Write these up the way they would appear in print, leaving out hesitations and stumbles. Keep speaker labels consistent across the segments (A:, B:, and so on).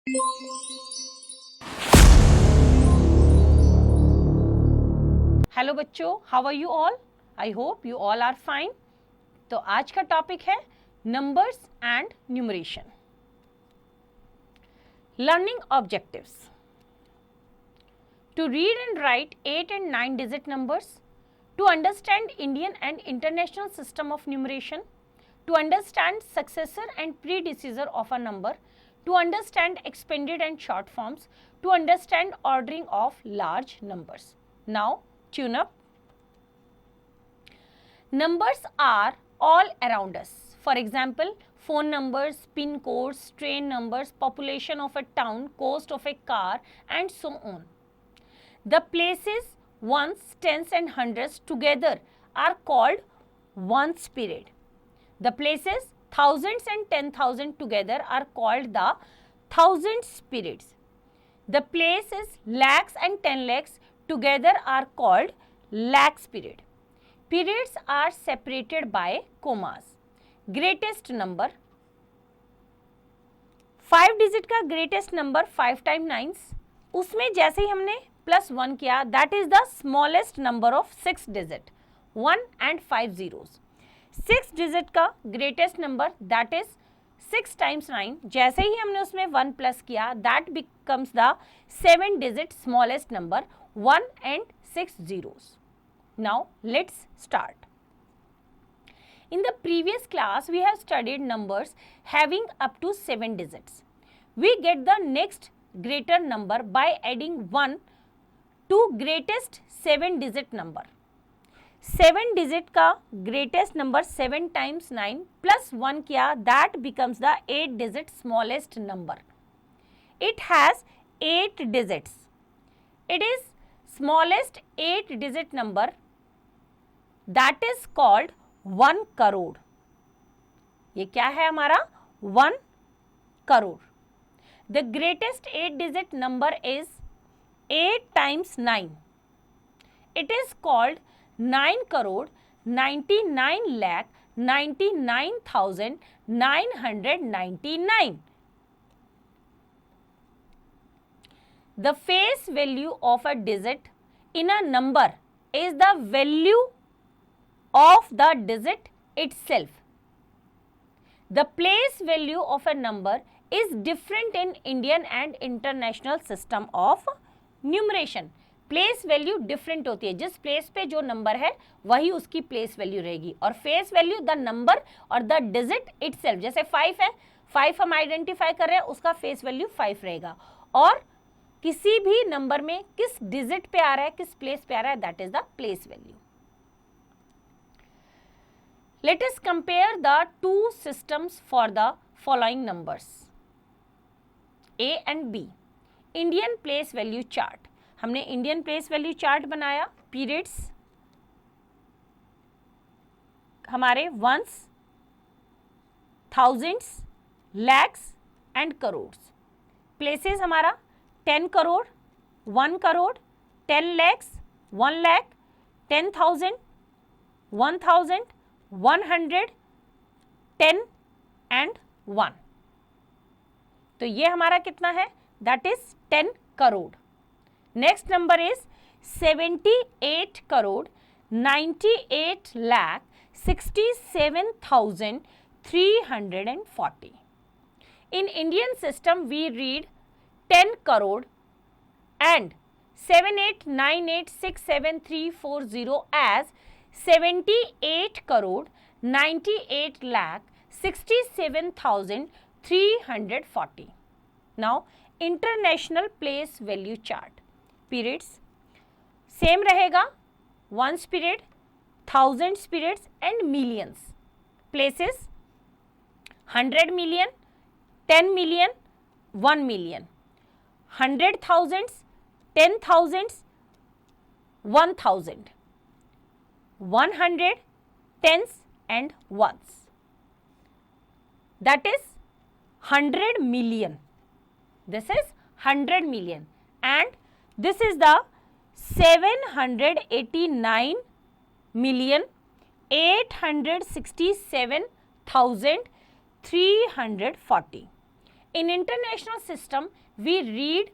A: Hello बच्चों, how are you all? I hope you all are fine. तो आज का टॉपिक है numbers and numeration. Learning objectives: to read and write 8 and 9 digit numbers, to understand Indian and international system of numeration, to understand successor and predecessor of a number, to understand expanded and short forms, to understand ordering of large numbers. Now, tune up. Numbers are all around us. For example, phone numbers, pin codes, train numbers, population of a town, cost of a car, and so on. The places, ones, tens and hundreds together are called ones period. The places, thousands and 10,000 together are called the thousands periods. The places, lakhs and 10 lakhs together are called lakhs period. Periods are separated by commas. Greatest number, 5 digit का greatest number 5 time 9, उसमें जैसे ही हमने +1 किया, that is the smallest number of 6 digit, 1 and 5 zeros. 6 digit का greatest number that is 6 times 9, जैसे ही हमने उसमें 1 प्लस किया, that becomes the 7 digit smallest number, 1 and 6 zeros. Now let's start. In the previous class, we have studied numbers having up to 7 digits. We get the next greater number by adding 1 to greatest 7 digit number. 7 digit का greatest number 7 times 9 plus 1 किया, that becomes the 8 digit smallest number. It has 8 digits. It is smallest 8 digit number, that is called 1 crore. ये क्या है हमारा? 1 crore. The greatest 8 digit number is 8 times 9. It is called 9 crore 99 lakh 99,999. The face value of a digit in a number is the value of the digit itself. The place value of a number is different in Indian and international system of numeration. Place value different होती है, जिस place पे जो number है वही उसकी place value रहेगी, और फेस वैल्यू द नंबर और द डिजिट इटसेल्फ. जैसे 5 है, 5 हम आइडेंटिफाई कर रहे हैं, उसका फेस वैल्यू 5 रहेगा, और किसी भी नंबर में किस डिजिट पे आ रहा है, किस प्लेस पे आ रहा है, that is the place value. Let us compare the two systems for the following numbers A and B. Indian place value chart. हमने इंडियन प्लेस वैल्यू चार्ट बनाया. पीरियड्स हमारे ones, thousands, lakhs and crores. Places हमारा 10 crore, 1 crore, 10 lakhs, 1 lakh, 10,000, 1,000, 100, 10 and 1. तो ये हमारा कितना है? That is 10 crore. Next number is 78 crore 98 lakh 67,340. In Indian system we read 10 crore and 789867,340 as 78 crore 98 lakh 67,340. Now international place value chart. Periods same रहेगा, ones period, thousands periods and millions. Places 100 million, 10 million, 1 million, 100,000, 10,000, 1,000, 100, tens and ones. That is 100 million. This is 100 million and this is the 789,867,340. In international system, we read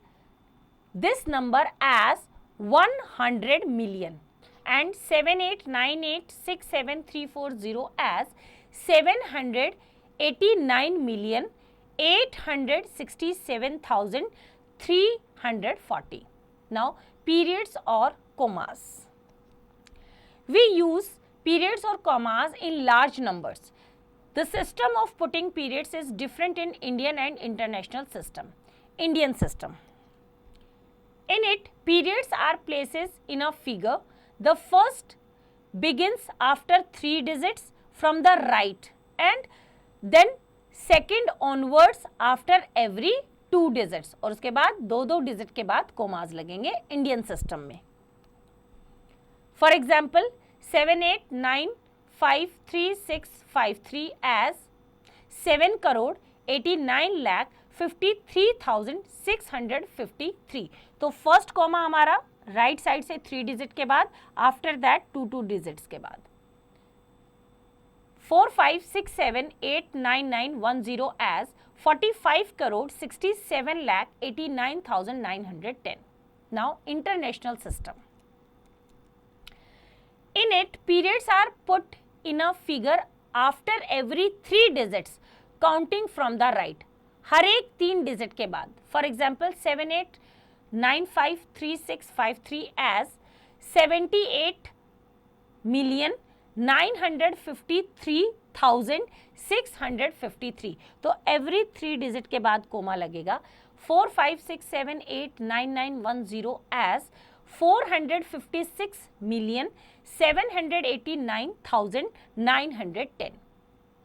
A: this number as 100 million and 789867340 as 789,867,340. Now, periods or commas. We use periods or commas in large numbers. The system of putting periods is different in Indian and international system. Indian system. In it, periods are places in a figure. The first begins after 3 digits from the right and then second onwards after every 2 digits और उसके बाद 2 digit के बाद commas लगेंगे Indian system में. For example, 78953653 as 7 crore 89 lakh 53,653. तो first comma हमारा right side से 3 डिजिट के बाद, आफ्टर दैट 2 डिजिट्स के बाद. 45678991 as 45 crore 67 lakh 89,910. Now international system. In it, periods are put in a figure after every 3 digits counting from the right. हर एक 3 digit के बाद. For example 78953653 as 78,953,653. तो every 3 digit के बाद कोमा लगेगा. 45678991 as 456,789,910.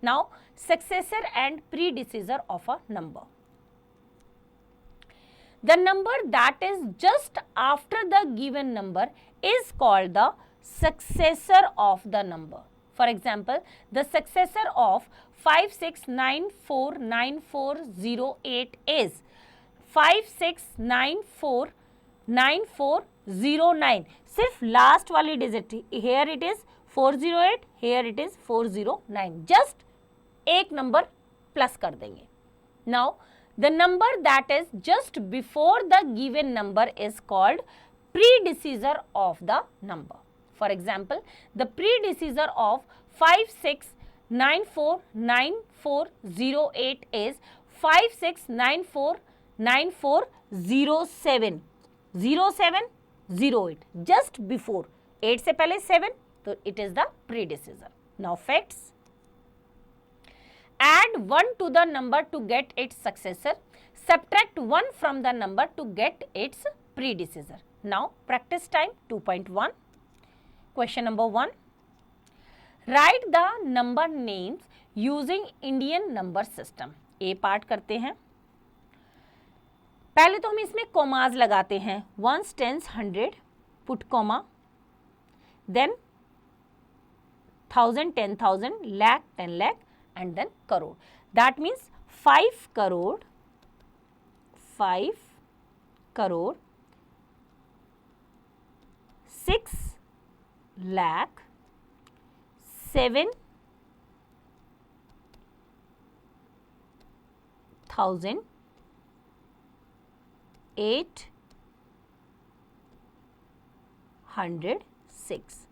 A: Now, successor and predecessor of a number. The number that is just after the given number is called the successor of the number. For example, the successor of 56949408 is 56949409. सिर्फ last वाली digit, here it is 408, here it is 409. Just एक number plus कर देंगे. Now the number that is just before the given number is called predecessor of the number. For example, the predecessor of 56949408 is 56949407. 0708 just before, 8 से पहले 7, तो it is the predecessor. Now facts. Add 1 to the number to get its successor. Subtract 1 from the number to get its predecessor. Now, practice time 2.1. Question number 1. Write the number names using Indian number system. A part करते हैं. पहले तो हम इसमें commas लगाते हैं. ones, tens, 100, put comma. Then 1000, 10,000, lakh, 10 lakh. And then crore. That means 5 crore, 6 lakh, 7,000, 806.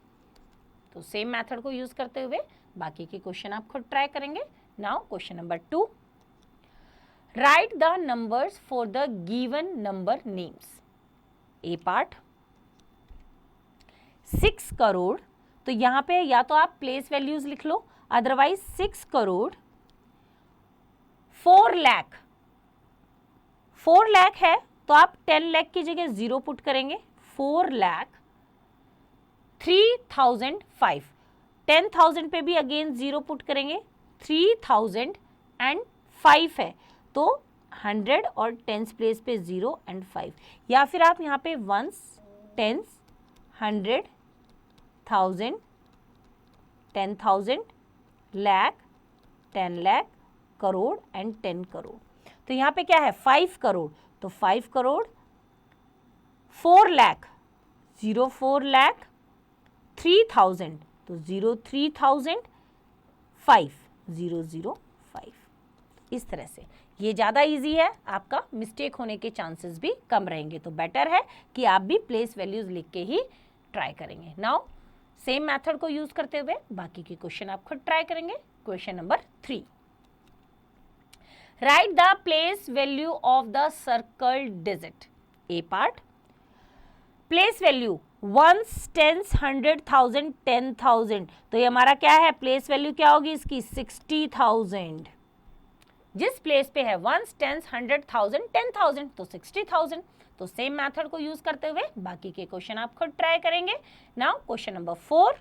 A: तो same method को यूज करते हुए बाकी के क्वेश्चन आप खुद ट्राई करेंगे. Now question number 2. Right the numbers for the given number names. A part. 6 crore, तो यहाँ पे या तो आप प्लेस वैल्यूज लिख लो, अदरवाइज 6 करोड़ 4 लाख. 4 लाख है तो आप 10 लाख की जगह 0 पुट करेंगे. 4 लाख 3005. 10,000 पे भी अगेन 0 पुट करेंगे. 3005 है तो 100 और 10s प्लेस पे 0 and 5. या फिर आप यहाँ पे 1s, 10s, 100, 1000, 10,000, lakh, 10 lakh, crore and 10 crore. तो यहाँ पे क्या है 5 करोड़, तो 5 करोड़ 4 लाख 04 लाख 3000 तो 03,000 5,005. इस तरह से। ये ज़्यादा इजी है, आपका मिस्टेक होने के चांसेस भी कम रहेंगे, तो बेटर है कि आप भी प्लेस वैल्यूज लिख के ही ट्राई करेंगे। नाउ सेम मेथड को यूज करते हुए बाकी के क्वेश्चन आप खुद ट्राई करेंगे। Question number 3, right the place value of the circle digit. A part, place value 1, 10, 100,000, 10,000, तो ये हमारा क्या है, प्लेस वैल्यू क्या होगी इसकी 60,000। जिस प्लेस पे है 1, 10, 100,000, 10,000, तो 60,000। तो सेम मेथड को यूज करते हुए बाकी के क्वेश्चन आप खुद ट्राई करेंगे। Now question number 4,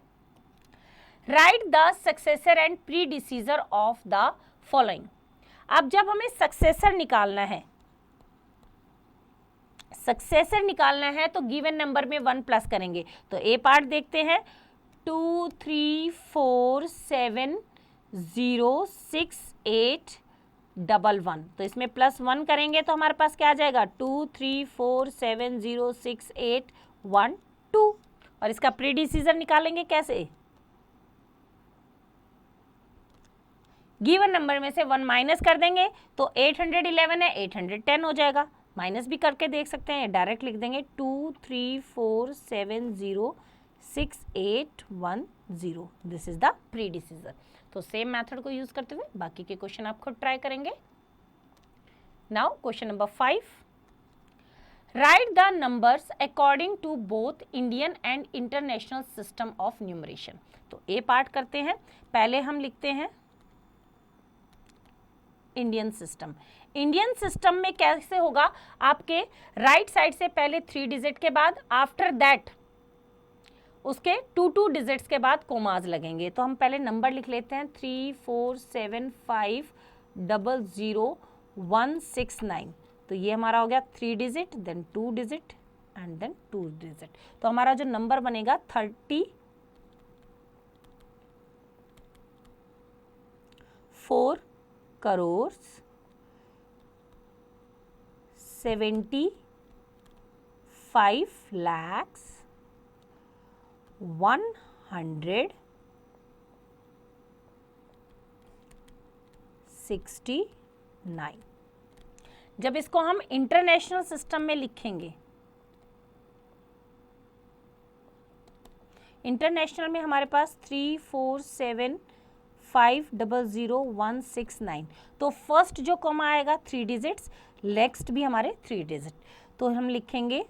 A: write the successor and predecessor of the following. अब जब हमें सक्सेसर निकालना है, सक्सेसर निकालना है तो गिवन नंबर में 1 प्लस करेंगे। तो ए पार्ट देखते हैं, 2, 3, 4, 7, 0, 6, 8, 1, 1, तो इसमें +1 करेंगे तो हमारे पास क्या आ जाएगा, 2, 3, 4, 7, 0, 6, 8, 1, 2। और इसका प्रीडिसीजर निकालेंगे कैसे, गिवन नंबर में से 1 माइनस कर देंगे तो 811 है, 810 हो जाएगा। माइनस भी करके देख सकते हैं, डायरेक्ट लिख देंगे 2, 3, 4, 7, 0, 6, 8, 1, 0, दिस इज द प्रीडिसीजर। तो सेम मेथड को यूज करते हुए बाकी के क्वेश्चन आप खुद ट्राई करेंगे। Now question number 5, write the numbers according to both Indian and international system of numeration. तो ए पार्ट करते हैं, पहले हम लिखते हैं इंडियन सिस्टम। इंडियन सिस्टम में कैसे होगा, आपके राइट साइड से पहले 3 डिजिट के बाद, आफ्टर दैट उसके 2 डिजिट्स के बाद कोमाज लगेंगे। तो हम पहले नंबर लिख लेते हैं 3, 4, 7, 5, 0, 0, 1, 6, 9। तो ये हमारा हो गया 3 digit, then 2 digit and then 2 digit. तो हमारा जो नंबर बनेगा 34 करोड़ 75 lakhs 169। जब इसको हम इंटरनेशनल सिस्टम में लिखेंगे, इंटरनेशनल में हमारे पास 3, 4, 7, 5, 0, 0, 1, 6, 9, तो फर्स्ट जो कॉमा आएगा 3 डिजिट्स, नेक्स्ट भी हमारे 3 डिजिट। तो हम लिखेंगे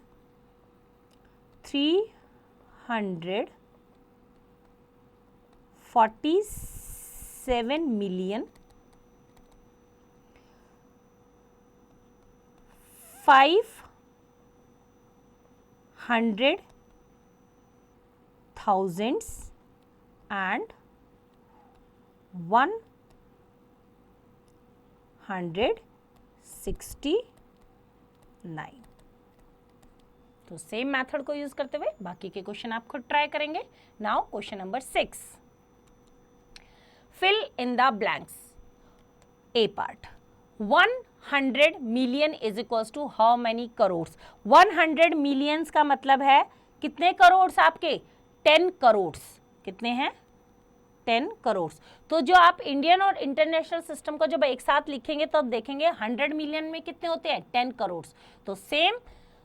A: 347 मिलियन 500,000 and 169। तो सेम मेथड को यूज करते हुए बाकी के क्वेश्चन आप खुद ट्राई करेंगे। Now question number 6, fill in the blanks. A part, 100 million is equals to how many crore. 100 millions का मतलब है कितने करोड़ आपके, 10 करोड़। कितने हैं, 10 करोड़। तो जो आप इंडियन और इंटरनेशनल सिस्टम को जब एक साथ लिखेंगे तो आप देखेंगे 100 मिलियन में कितने होते हैं, 10 करोड़। तो सेम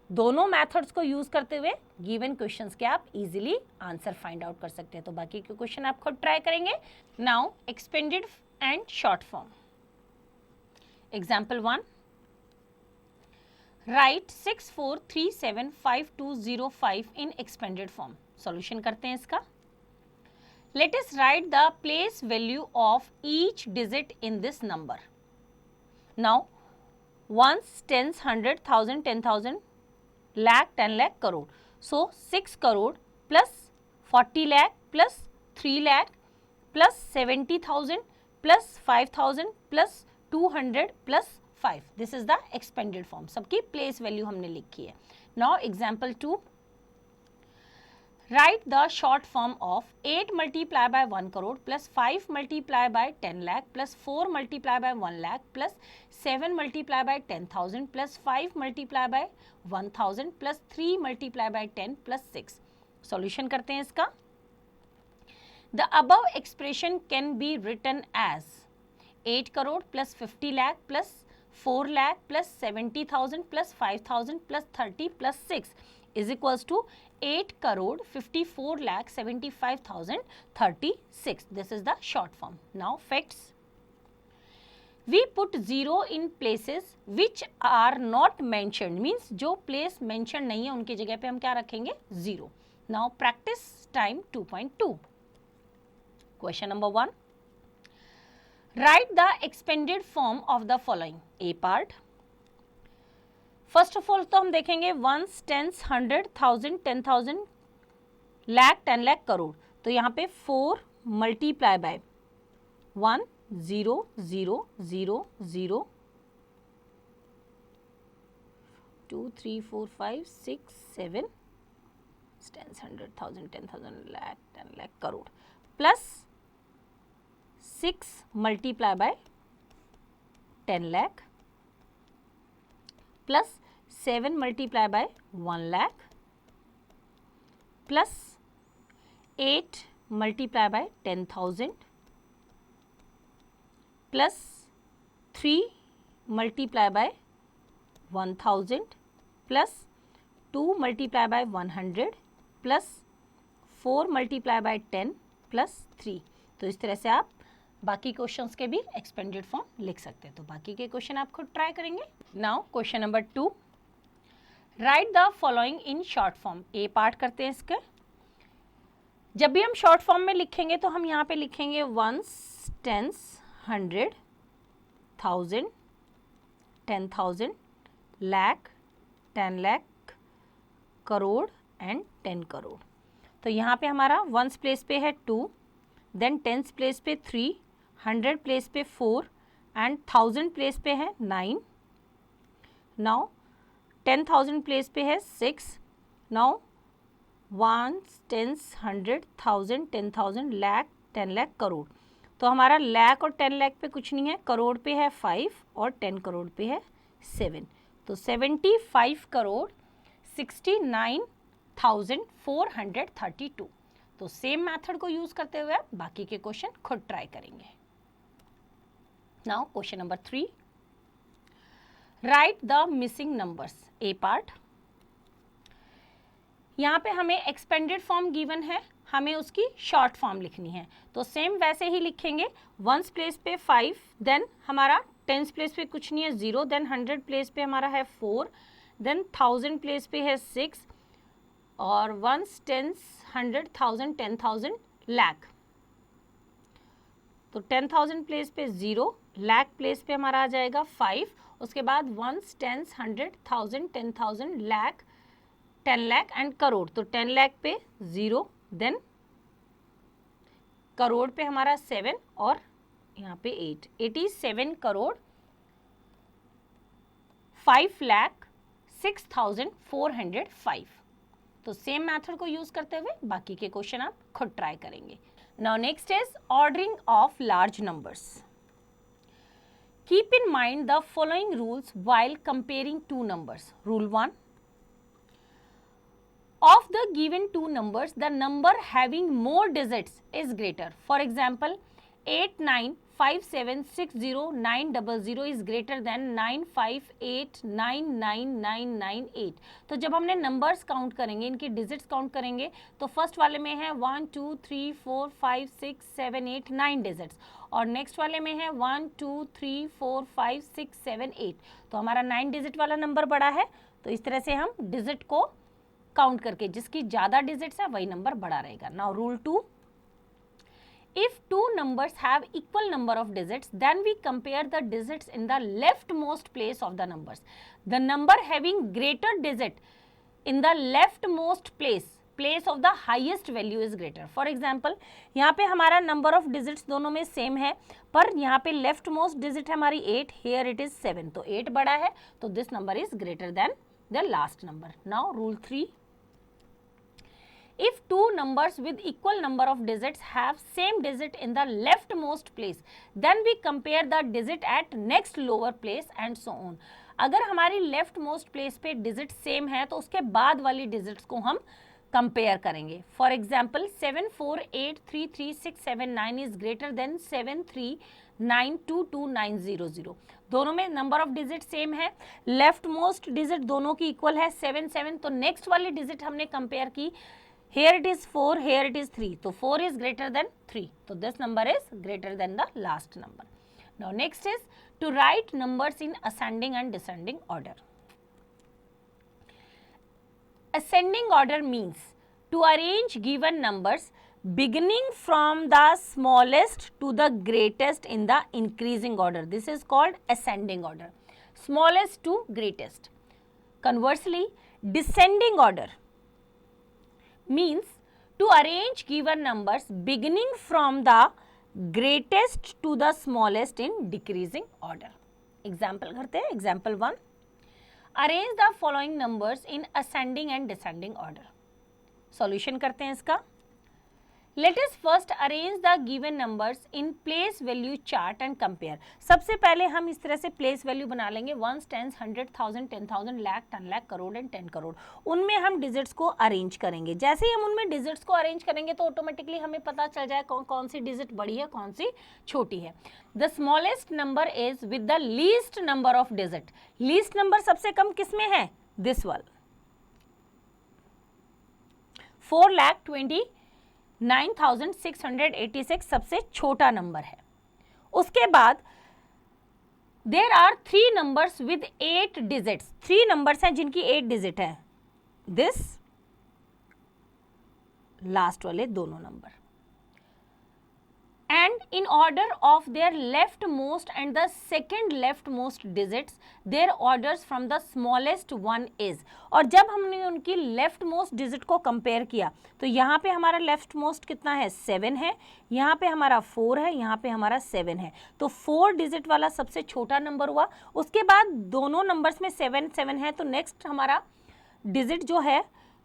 A: दोनों मेथड्स को यूज करते हुए गिवन क्वेश्चंस के आप इजीली आंसर फाइंड आउट कर सकते हैं। तो बाकी के क्वेश्चन आप खुद ट्राई करेंगे। Now expanded and short form. Example 1, right 64375205 in expanded form. Solution करते हैं इसका। Let us write the place value of each digit in this number. Now, ones, tens, 100, 1000, 10,000, lakh, 10 lakh, crore. So, 6 crore plus 40 lakh plus 3 lakh plus 70,000 plus 5,000 plus 200 plus 5. This is the expanded form. सबकी place value हमने लिखी है. Now, example 2. Write the short form of 8 multiplied by 1 crore plus 5 multiplied by 10 lakh plus 4 multiplied by 1 lakh plus 7 multiplied by 10,000 plus 5 multiplied by 1,000 plus 3 multiplied by 10 plus 6. Solution करते हैं इसका. The above expression can be written as 8 crore plus 50 lakh plus 4 lakh plus 70,000 plus 5,000 plus 30 plus 6 is equals to 8 crore 54 lakh 75,036. This is the short form. Now facts. We put zero in places which are not mentioned, means जो place mentioned नहीं है उनकी जगह पे हम क्या रखेंगे, zero. Now practice time 2.2. Question number 1. Write the expanded form of the following. A part. First of all तो हम देखेंगे वंस, टेंस, 100, 1000, 10,000, लाख, 10 लाख, करोड़. तो यहाँ पे 4 multiply by 1 0 0 0 0 2 3 4 5 6 7 10 100 1000 10,000 lakh 10 lakh crore plus 6 multiply by 10 lakh plus 7 multiply by 1 lakh plus 8 multiply by 10,000 plus 3 multiply by 1,000 plus 2 multiply by 100 plus 4 multiply by 10 plus 3. तो इस तरह से आप बाकी क्वेश्चंस के भी एक्सपेंडेड फॉर्म लिख सकते हैं. तो बाकी के क्वेश्चन आप खुद ट्राई करेंगे. Now question number 2. Right the following in short form. A part करते हैं इसके. जब भी हम शॉर्ट फॉर्म में लिखेंगे तो हम यहाँ पे लिखेंगे ones, tens, 100, 1000, 10,000, lakh, 10 lakh, crore and 10 crore. तो यहाँ पे हमारा वंस प्लेस पे है 2, देन टेंस प्लेस पे 3, 100 प्लेस पे 4 एंड 1000 प्लेस पे है 9. नाउ 10,000 प्लेस पे है 6. नाउ 1 10 100 1000 10,000 लाख 10 लाख करोड़. तो हमारा लाख और 10 लाख पे कुछ नहीं है, करोड़ पे है 5 और 10 करोड़ पे है 7. तो 75 करोड़ 69,432. तो सेम मेथड को यूज करते हुए आप बाकी के क्वेश्चन खुद ट्राई करेंगे. Now question number 3. Right the missing numbers. A part. यहाँ पे हमें एक्सपेंडेड फॉर्म गिवन है, हमें उसकी शॉर्ट फॉर्म लिखनी है. तो सेम वैसे ही लिखेंगे. वंस प्लेस पे 5, देन हमारा टेंस प्लेस पे कुछ नहीं है 0, देन 100 प्लेस पे हमारा है 4, देन 1000 प्लेस पे है 6 और वंस, टेंस, 100, 1000, 10,000, लाख. तो 10,000 प्लेस पे 0, लाख प्लेस पे हमारा आ जाएगा 5. उसके बाद ones, tens, 100, 1000, 10,000, lakh, 10 lakh and crore. तो 10 लाख पे 0, देन करोड़ पे हमारा 7 और यहाँ पे 8. 87 करोड़ 5,06,405. तो सेम मेथड को यूज करते हुए बाकी के क्वेश्चन आप खुद ट्राई करेंगे. Now next is ordering of large numbers. Keep in mind the following rules while comparing two numbers. Rule 1. Of the given two numbers, the number having more digits is greater. For example, 895760 is greater than 958999998. तो जब हमने numbers count करेंगे, इनके digits count करेंगे, तो first वाले में है 1 2 3 4 5 6 7 8 9 डिजिट्स और नेक्स्ट वाले में है 1 2 3 4 5 6 7 8. तो हमारा 9 डिजिट वाला नंबर बड़ा है. तो इस तरह से हम डिजिट को काउंट करके जिसकी ज्यादा डिजिट्स है वही नंबर बड़ा रहेगा. Now rule 2. If two numbers have equal number of digits, then we compare the digits in the leftmost place of the numbers. The number having greater digit in the leftmost place of the highest value is greater. For example, यहाँ पे हमारा number of digits दोनों में same है, पर यहाँ पे leftmost digit है हमारी 8, here it is 7. तो 8 बड़ा है, तो this number is greater than the last number. Now rule 3. If two numbers with equal number of digits have same digit in the leftmost place, then we compare the digit at next lower place and so on. अगर हमारी leftmost place पे digit same है तो उसके बाद वाली digits को हम compare करेंगे. For example, 74833679 is greater than 73 922900। दोनों में नंबर ऑफ डिजिट सेम है, लेफ्ट मोस्ट डिजिट दोनों की इक्वल है 7 7। तो नेक्स्ट वाली डिजिट हमने कंपेयर की, here it is 4, here it is 3, तो 4 is greater than 3, तो this number is greater than the last number. Now next is to write numbers in ascending and descending order. Ascending order means to arrange given numbers beginning from the smallest to the greatest in the increasing order. This is called ascending order, smallest to greatest. Conversely, descending order means to arrange given numbers beginning from the greatest to the smallest in decreasing order. Example करते हैं, example 1. Arrange the following numbers in ascending and descending order. Solution करते हैं इसका. Let us first arrange the given numbers in place value chart and compare. सबसे पहले हम इस तरह से place value बना लेंगे, 1, 10, 100, 1000, 10,000, लाख, 10 लाख, करोड़ एंड 10 करोड़. उनमें हम डिजिट्स को अरेंज करेंगे. जैसे ही हम उनमें डिजिट्स को अरेंज करेंगे तो ऑटोमेटिकली हमें पता चल जाए कौन सी डिजिट बड़ी है, कौन सी छोटी है. The smallest number is with the least number of digit. Least number सबसे कम किस में है? दिस वाला 4,29,686 सबसे छोटा नंबर है. उसके बाद there are 3 numbers with 8 digits. 3 numbers हैं जिनकी 8 डिजिट है. दिस लास्ट वाले दोनों number. And in order of their leftmost and the second leftmost digits, their orders from the smallest one is. और जब हमने उनकी leftmost digit को compare किया तो यहाँ पे हमारा leftmost कितना है? 7 है, यहाँ पे हमारा 4 है, यहाँ पे हमारा 7 है. तो 4 डिजिट वाला सबसे छोटा नंबर हुआ. उसके बाद दोनों नंबर्स में 7 7 है, तो नेक्स्ट हमारा डिजिट जो है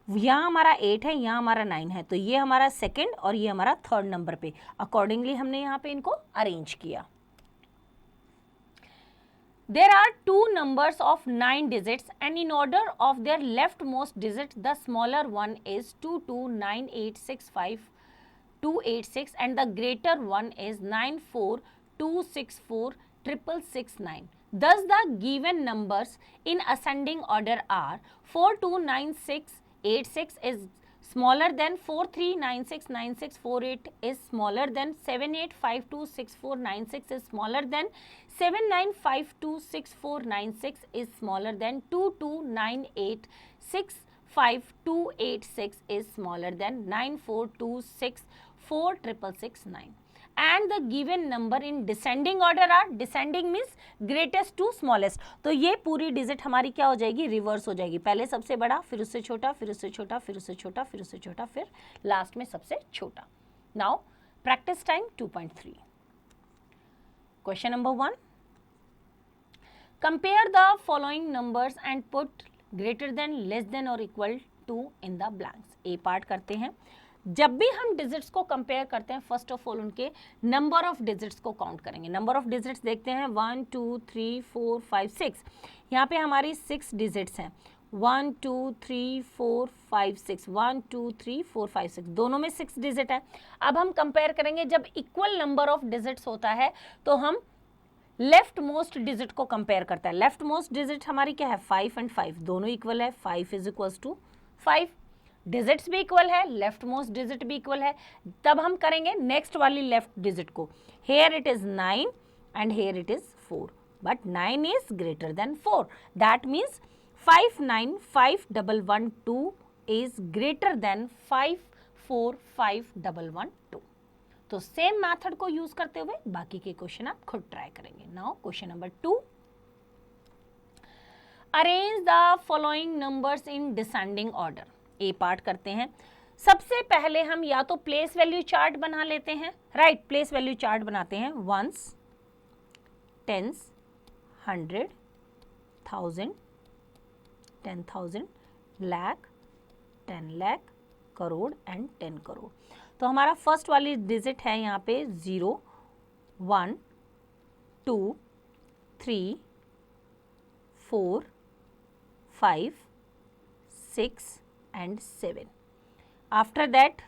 A: यहाँ हमारा 8 है, यहाँ हमारा 9 है, तो ये हमारा सेकंड और ये हमारा थर्ड नंबर पे. अकॉर्डिंगली हमने यहाँ पे इनको अरेंज किया. There are 2 numbers of 9 digits and in order of their leftmost digit, the smaller one is 229865286 and the greater one is 942646669. Thus, the given numbers in ascending order are 429686 is smaller than 43969648 is smaller than 78526496 is smaller than 79526496 is smaller than 229865286 is smaller than 942646669. And the given number in descending order are, descending means greatest to smallest. तो ये पूरी digit हमारी क्या हो जाएगी? Reverse हो जाएगी. पहले सबसे बड़ा, फिर उससे छोटा, फिर उससे छोटा, फिर उससे छोटा, फिर उससे छोटा, फिर लास्ट में सबसे छोटा. Now practice time 2.3. Question number 1. Compare the following numbers and put greater than, less than और equal to in the blanks. A part करते हैं. जब भी हम डिजिट्स को कंपेयर करते हैं, फर्स्ट ऑफ ऑल उनके नंबर ऑफ डिजिट्स को काउंट करेंगे. नंबर ऑफ डिजिट्स देखते हैं 1 2 3 4 5 6. यहाँ पे हमारी 6 डिजिट्स हैं. 1 2 3 4 5 6, 1 2 3 4 5 6, दोनों में 6 डिजिट है. अब हम कंपेयर करेंगे, जब इक्वल नंबर ऑफ डिजिट्स होता है तो हम लेफ्ट मोस्ट डिजिट को कंपेयर करता है. लेफ्ट मोस्ट डिजिट हमारी क्या है? 5 एंड 5, दोनों इक्वल है. 5 इज इक्वल टू 5. डिजिट्स भी इक्वल है, लेफ्ट मोस्ट डिजिट भी इक्वल है. तब हम करेंगे नेक्स्ट वाली लेफ्ट डिजिट को. Here it is 9 and here it is 4, but 9 is greater than 4. That means 595112 is greater than 545112. तो सेम मेथड को यूज करते हुए बाकी के क्वेश्चन आप खुद ट्राई करेंगे. Now question number 2. Arrange the following numbers in descending order. A part करते हैं. सबसे पहले हम या तो प्लेस वैल्यू चार्ट बना लेते हैं. राइट, प्लेस वैल्यू चार्ट बनाते हैं. 1s, 10s, 100, 1000, 10,000, lakh, 10 lakh, crore and 10 crore. तो हमारा फर्स्ट वाली डिजिट है यहाँ पे 0 1 2 3 4 5 6 and 7. After that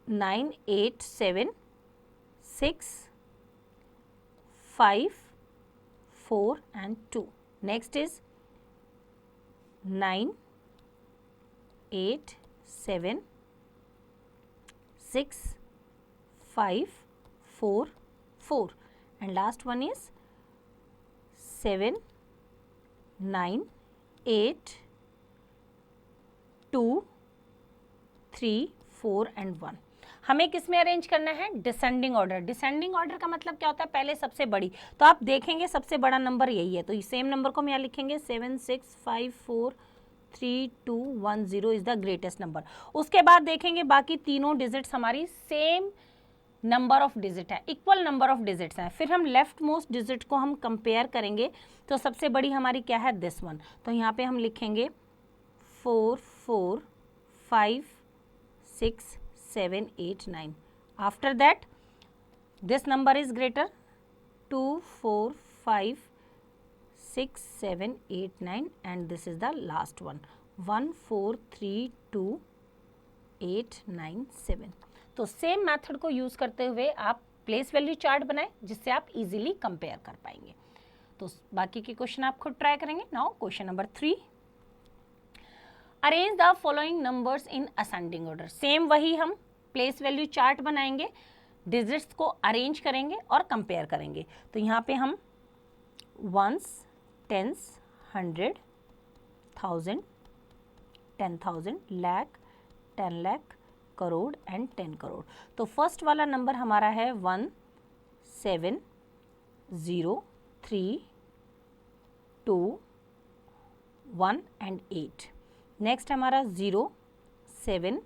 A: 9 8 7 6 5 4 and 2. Next is 9 8 7 6 5 4 4 and last one is 7 9 8 2 3 4 and 1. हमें किस में अरेंज करना है? Descending order. डिसेंडिंग ऑर्डर का मतलब क्या होता है? पहले सबसे बड़ी. तो आप देखेंगे सबसे बड़ा नंबर यही है, तो सेम नंबर को हम यहाँ लिखेंगे 7 6 5 4 3 2 1 0 इज द ग्रेटेस्ट नंबर. उसके बाद देखेंगे बाकी तीनों डिजिट्स हमारी सेम नंबर ऑफ डिजिट है, इक्वल नंबर ऑफ डिजिट्स हैं. फिर हम लेफ्ट मोस्ट डिजिट को हम कंपेयर करेंगे, तो सबसे बड़ी हमारी क्या है? This one. तो यहाँ पे हम लिखेंगे 4 4 5 6 7 8 9. After that this number is greater 2 4 5 6 7 8 9 and this is the last one 1 4 3 2 8 9 7. तो सेम मेथड को यूज करते हुए आप प्लेस वैल्यू चार्ट बनाएं जिससे आप इजीली कंपेयर कर पाएंगे. तो बाकी के क्वेश्चन आप खुद ट्राई करेंगे. Now question number 3, arrange the following numbers in ascending order. Same वही हम प्लेस वैल्यू चार्ट बनाएंगे, डिजिट्स को अरेंज करेंगे और कंपेयर करेंगे. तो यहाँ पे हम ones, tens, 100, 1000, 10,000, lakh, 10 lakh, crore and 10 crore. तो फर्स्ट वाला नंबर हमारा है 1 7 0 3 2 1 एंड 8. नेक्स्ट हमारा 0 7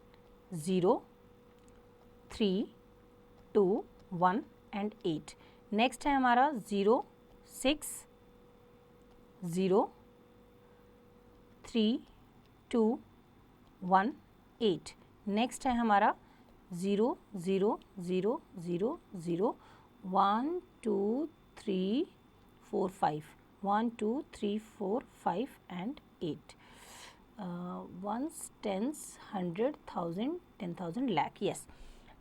A: 0 3 2 1 एंड 8. नेक्स्ट है हमारा 0 6 0 3 2 1 8. नेक्स्ट है हमारा 0 0 0 0 0 1 2 3 4 5 1 2 3 4 5 and 8. Ones, tens, 100, 1000, 10,000, lakh. Yes,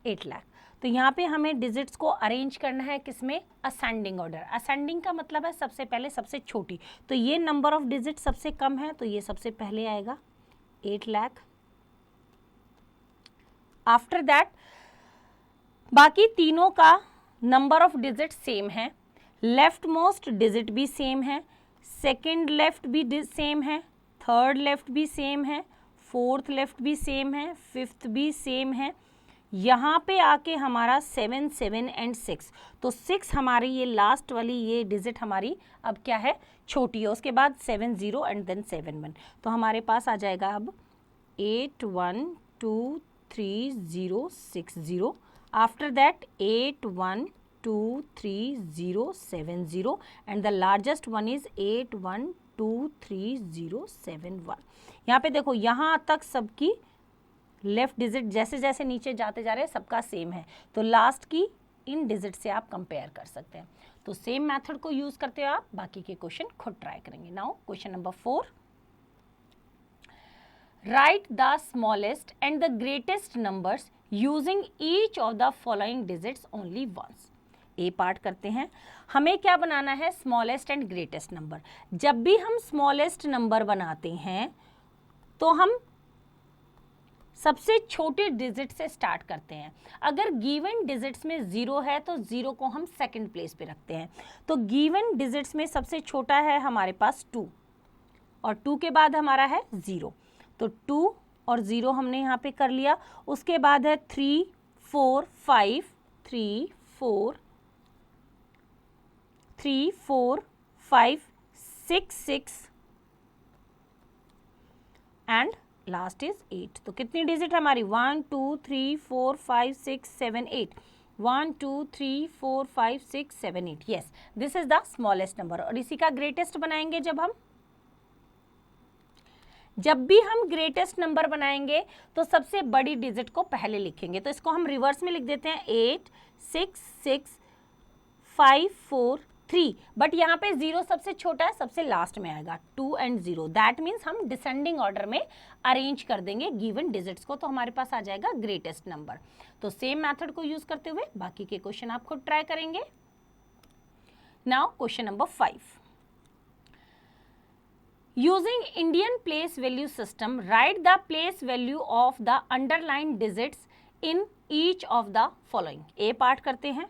A: 8 lakh. तो यहाँ पे हमें डिजिट्स को अरेंज करना है किसमें? Ascending order. असेंडिंग का मतलब है सबसे पहले सबसे छोटी. तो ये नंबर ऑफ डिजिट सबसे कम है, तो ये सबसे पहले आएगा 8 लाख. आफ्टर दैट बाकी तीनों का नंबर ऑफ डिजिट सेम है, लेफ्ट मोस्ट डिजिट भी सेम है, सेकेंड लेफ्ट भी सेम है, थर्ड लेफ्ट भी सेम है, फोर्थ लेफ्ट भी सेम है, फिफ्थ भी सेम है. यहाँ पे आके हमारा 7 7 एंड 6. तो 6 हमारी ये लास्ट वाली ये डिजिट हमारी अब क्या है? छोटी है. उसके बाद 7 0 एंड देन 7 1. तो हमारे पास आ जाएगा अब 8 1 2 3 0 6 0. After that 8 1 2 3 0 7 0 and the largest one is 8 1 2 3 0 7 1. यहाँ पे देखो यहाँ तक सबकी लेफ्ट डिजिट जैसे जैसे नीचे जाते जा रहे हैं सबका सेम है, तो लास्ट की इन डिजिट से आप कंपेयर कर सकते हैं. तो सेम मेथड को यूज करते हो आप बाकी के क्वेश्चन खुद ट्राई करेंगे. Now question number 4, write the smallest and the greatest numbers using each of the following digits only once. A part करते हैं. हमें क्या बनाना है? Smallest and greatest number. जब भी हम स्मॉलेस्ट नंबर बनाते हैं तो हम सबसे छोटे डिजिट से स्टार्ट करते हैं. अगर गिवन डिजिट्स में 0 है तो 0 को हम सेकंड प्लेस पे रखते हैं. तो गिवन डिजिट्स में सबसे छोटा है हमारे पास 2 और 2 के बाद हमारा है 0. तो 2 और 0 हमने यहाँ पे कर लिया. उसके बाद है 3 4 5 3 4 3 4 5 6 6 एंड लास्ट इज 8. तो कितनी डिजिट हमारी? 1 2 3 4 5 6 7 8. 1 2 3 4 5 6 7 8. Yes, this is the smallest number. और इसी का ग्रेटेस्ट बनाएंगे जब भी हम ग्रेटेस्ट नंबर बनाएंगे तो सबसे बड़ी डिजिट को पहले लिखेंगे. तो इसको हम रिवर्स में लिख देते हैं. 8 6 6 5 4 3, बट यहाँ पे 0 सबसे छोटा है, सबसे लास्ट में आएगा 2 and 0, दैट मीन्स हम डिसेंडिंग ऑर्डर में अरेंज कर देंगे गिवन डिजिट्स को, तो हमारे पास आ जाएगा ग्रेटेस्ट नंबर। तो सेम मेथड को यूज करते हुए बाकी के क्वेश्चन आप खुद ट्राई करेंगे। Now question number 5, using Indian place value system, write the place value of the underlined digits in each of the following। A part करते हैं।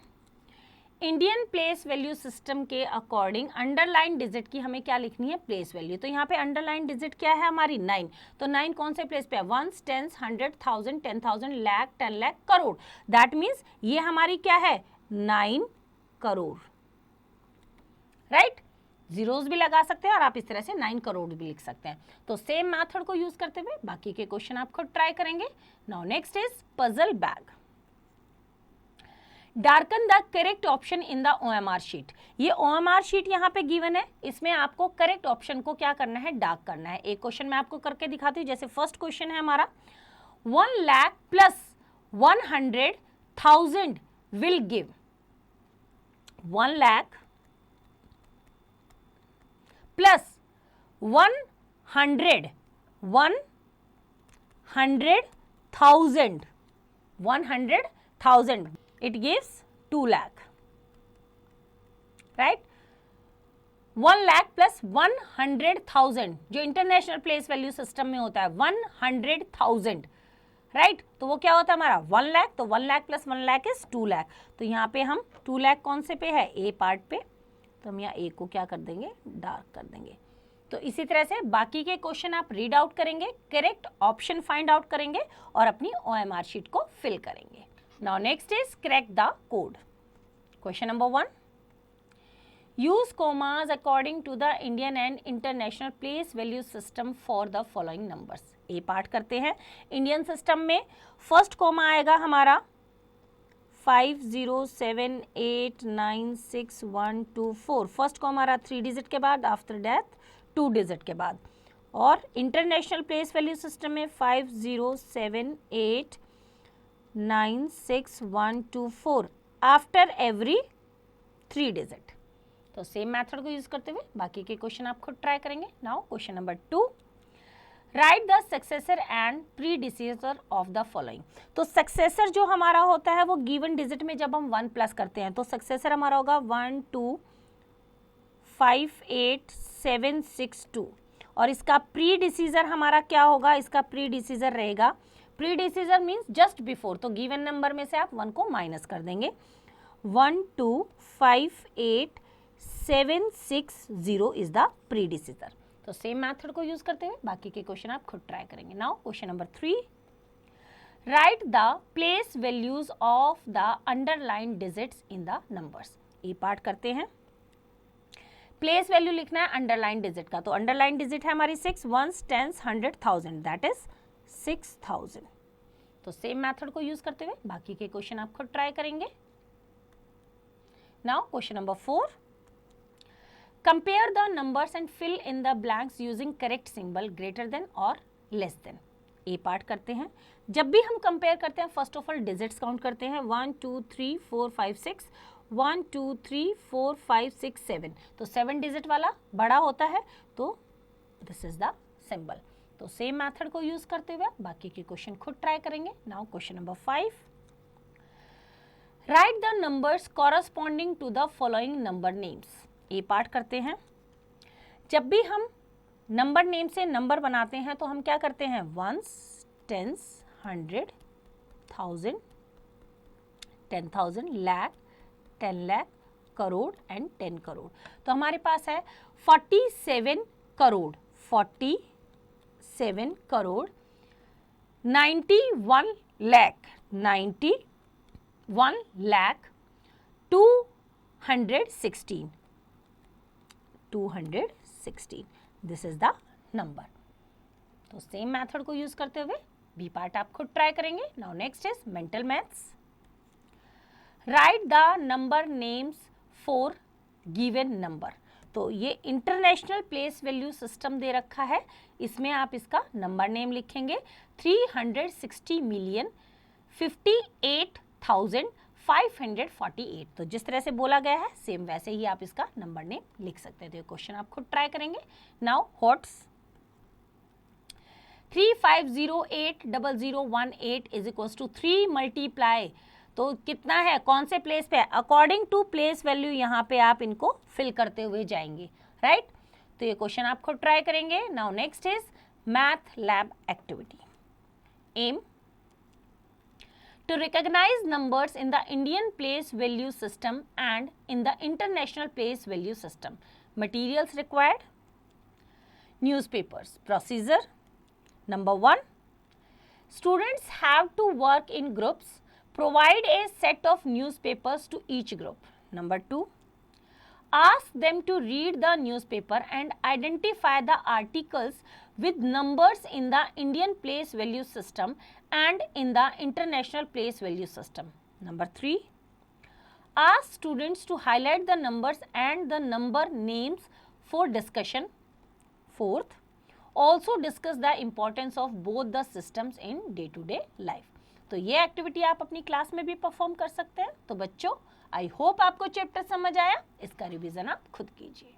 A: इंडियन प्लेस वैल्यू सिस्टम के अकॉर्डिंग अंडरलाइन डिजिट की हमें क्या लिखनी है, place value. तो यहाँ पे अंडरलाइन डिजिट क्या है हमारी 9, तो 9 कौन से प्लेस पे है, 1s, 10s, 100, 1000, 10,000, lakh, 10 lakh, crore, that means ये हमारी क्या है 9 करोड़, राइट। जीरोस भी लगा सकते हैं और आप इस तरह से 9 करोड़ भी लिख सकते हैं। तो सेम मेथड को यूज करते हुए बाकी के क्वेश्चन आप खुद ट्राई करेंगे। Now next is puzzle bag. Darken the correct option in the OMR sheet. ये OMR शीट यहाँ पे गिवन है, इसमें आपको करेक्ट ऑप्शन को क्या करना है, डार्क करना है। एक क्वेश्चन मैं आपको करके दिखाती हूँ। जैसे फर्स्ट क्वेश्चन है हमारा 1 lakh plus 100,000 will give 1 lakh plus 100,000 it gives 2 lakh, right। 1 lakh plus 100,000 जो इंटरनेशनल प्लेस वैल्यू सिस्टम में होता है 100,000, राइट। तो वो क्या होता है हमारा 1 लाख, तो 1 लाख प्लस 1 लाख इज 2 लाख। तो यहाँ पे हम 2 लाख कौन से पे है, ए पार्ट पे, तो हम यहाँ ए को क्या कर देंगे, डार्क कर देंगे। तो इसी तरह से बाकी के क्वेश्चन आप रीड आउट करेंगे, करेक्ट ऑप्शन फाइंड आउट करेंगे और अपनी OMR शीट को फिल करेंगे। Now next is crack the code. Question number 1. Use commas according to the Indian and international place value system for the following numbers. A part करते हैं। Indian system में first comma आएगा हमारा 50789612 first comma आ रहा 3 digit के बाद, after that 2 digit के बाद। और इंटरनेशनल प्लेस वैल्यू सिस्टम में 50789612 आफ्टर एवरी 3 डिजिट। तो सेम मेथड को यूज करते हुए बाकी के क्वेश्चन आप खुद ट्राई करेंगे। Now question number 2, right the successor and predecessor of the following. तो सक्सेसर जो हमारा होता है वो गिवन डिजिट में जब हम 1 प्लस करते हैं तो सक्सेसर हमारा होगा 1258762 और इसका प्रीडिसेसर हमारा क्या होगा, इसका प्रीडिसेसर रहेगा, प्रीडिसेसर मीन्स जस्ट बिफोर, तो गिवन नंबर में से आप 1 को माइनस कर देंगे। 1258760 इज द प्रीडिसेसर। तो सेम मेथड को यूज करते हुए बाकी के क्वेश्चन आप खुद ट्राई करेंगे। Now question number 3, right the place values of the underline digits in the numbers. ये पार्ट करते हैं। प्लेस वैल्यू लिखना है अंडरलाइन डिजिट का, तो अंडरलाइन डिजिट है हमारी 6, 1s, 10s, 100,000, दैट इज 6000। तो सेम मेथड को यूज करते हुए बाकी के क्वेश्चन आप खुद ट्राई करेंगे। Now question number 4, compare the numbers and fill in the blanks using correct symbol greater than और लेस देन। ए पार्ट करते हैं। जब भी हम कंपेयर करते हैं first of all digits count करते हैं 1 2 3 4 5 6, 1 2 3 4 5 6 7, तो 7 डिजिट वाला बड़ा होता है, तो दिस इज द सिंबल। तो सेम मेथड को यूज करते हुए बाकी के क्वेश्चन खुद ट्राई करेंगे। Now question number 5, write the numbers corresponding to the following number names. ये पार्ट करते हैं। जब भी हम नंबर नेम से नंबर बनाते हैं तो हम क्या करते हैं 1s, 10s, 100, 1000, 10,000, lakh, 10 lakh, crore and 10 crore. तो हमारे पास है 47 crore, 47 crore, 91 lakh, 91 lakh, 216, 216, this is the number. तो सेम मेथड को यूज करते हुए बी पार्ट आप खुद ट्राई करेंगे। Now next is mental maths, right the number names for given number. तो ये इंटरनेशनल प्लेस वैल्यू सिस्टम दे रखा है, इसमें आप इसका नंबर नेम लिखेंगे 360,58,500 548। तो जिस तरह से बोला गया है सेम वैसे ही आप इसका नंबर नेम लिख सकते हैं। तो ये क्वेश्चन आप खुद ट्राई करेंगे। Now what's 35080018 is equals to 3 multiply, तो कितना है, कौन से प्लेस पे है, अकॉर्डिंग टू प्लेस वैल्यू यहाँ पे आप इनको फिल करते हुए जाएंगे, राइट। तो ये क्वेश्चन आप खुद ट्राई करेंगे। Now next is math lab activity. Aim to recognize numbers in the Indian place value system and in the international place value system. Materials required, newspapers. Procedure number 1, students have to work in groups. Provide a set of newspapers to each group. Number 2, ask them to read the newspaper and identify the articles with numbers in the Indian place value system and in the international place value system. Number 3, ask students to highlight the numbers and the number names for discussion. Fourth, also discuss the importance of both the systems in day-to-day life. तो ये activity आप अपनी class में भी perform कर सकते हैं। तो बच्चों, आई होप आपको चैप्टर समझ आया। इसका रिवीजन आप खुद कीजिए।